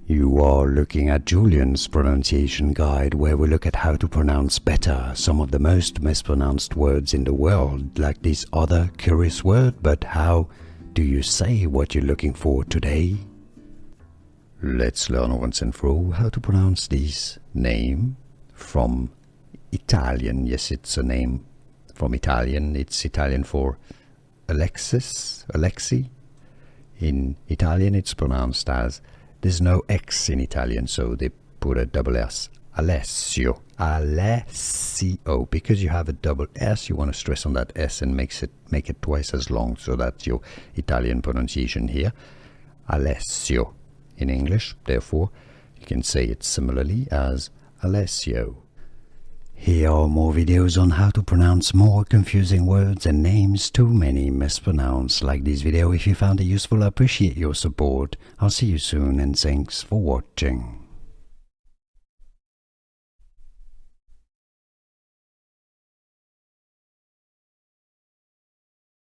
You are looking at Julian's pronunciation guide, where we look at how to pronounce better some of the most mispronounced words in the world, like this other curious word. But how do you say what you're looking for today? Let's learn once and for all how to pronounce this name from Italian. Yes, it's a name from Italian. It's Italian for Alexi. In Italian, it's pronounced as, there's no X in Italian, so they put a double S. Alessio. Alessio. Because you have a double S, you want to stress on that S and make it twice as long, so that's your Italian pronunciation here. Alessio in English. Therefore, you can say it similarly as Alessio. Here are more videos on how to pronounce more confusing words and names too many mispronounced. Like this video if you found it useful. I appreciate your support. I'll see you soon and thanks for watching.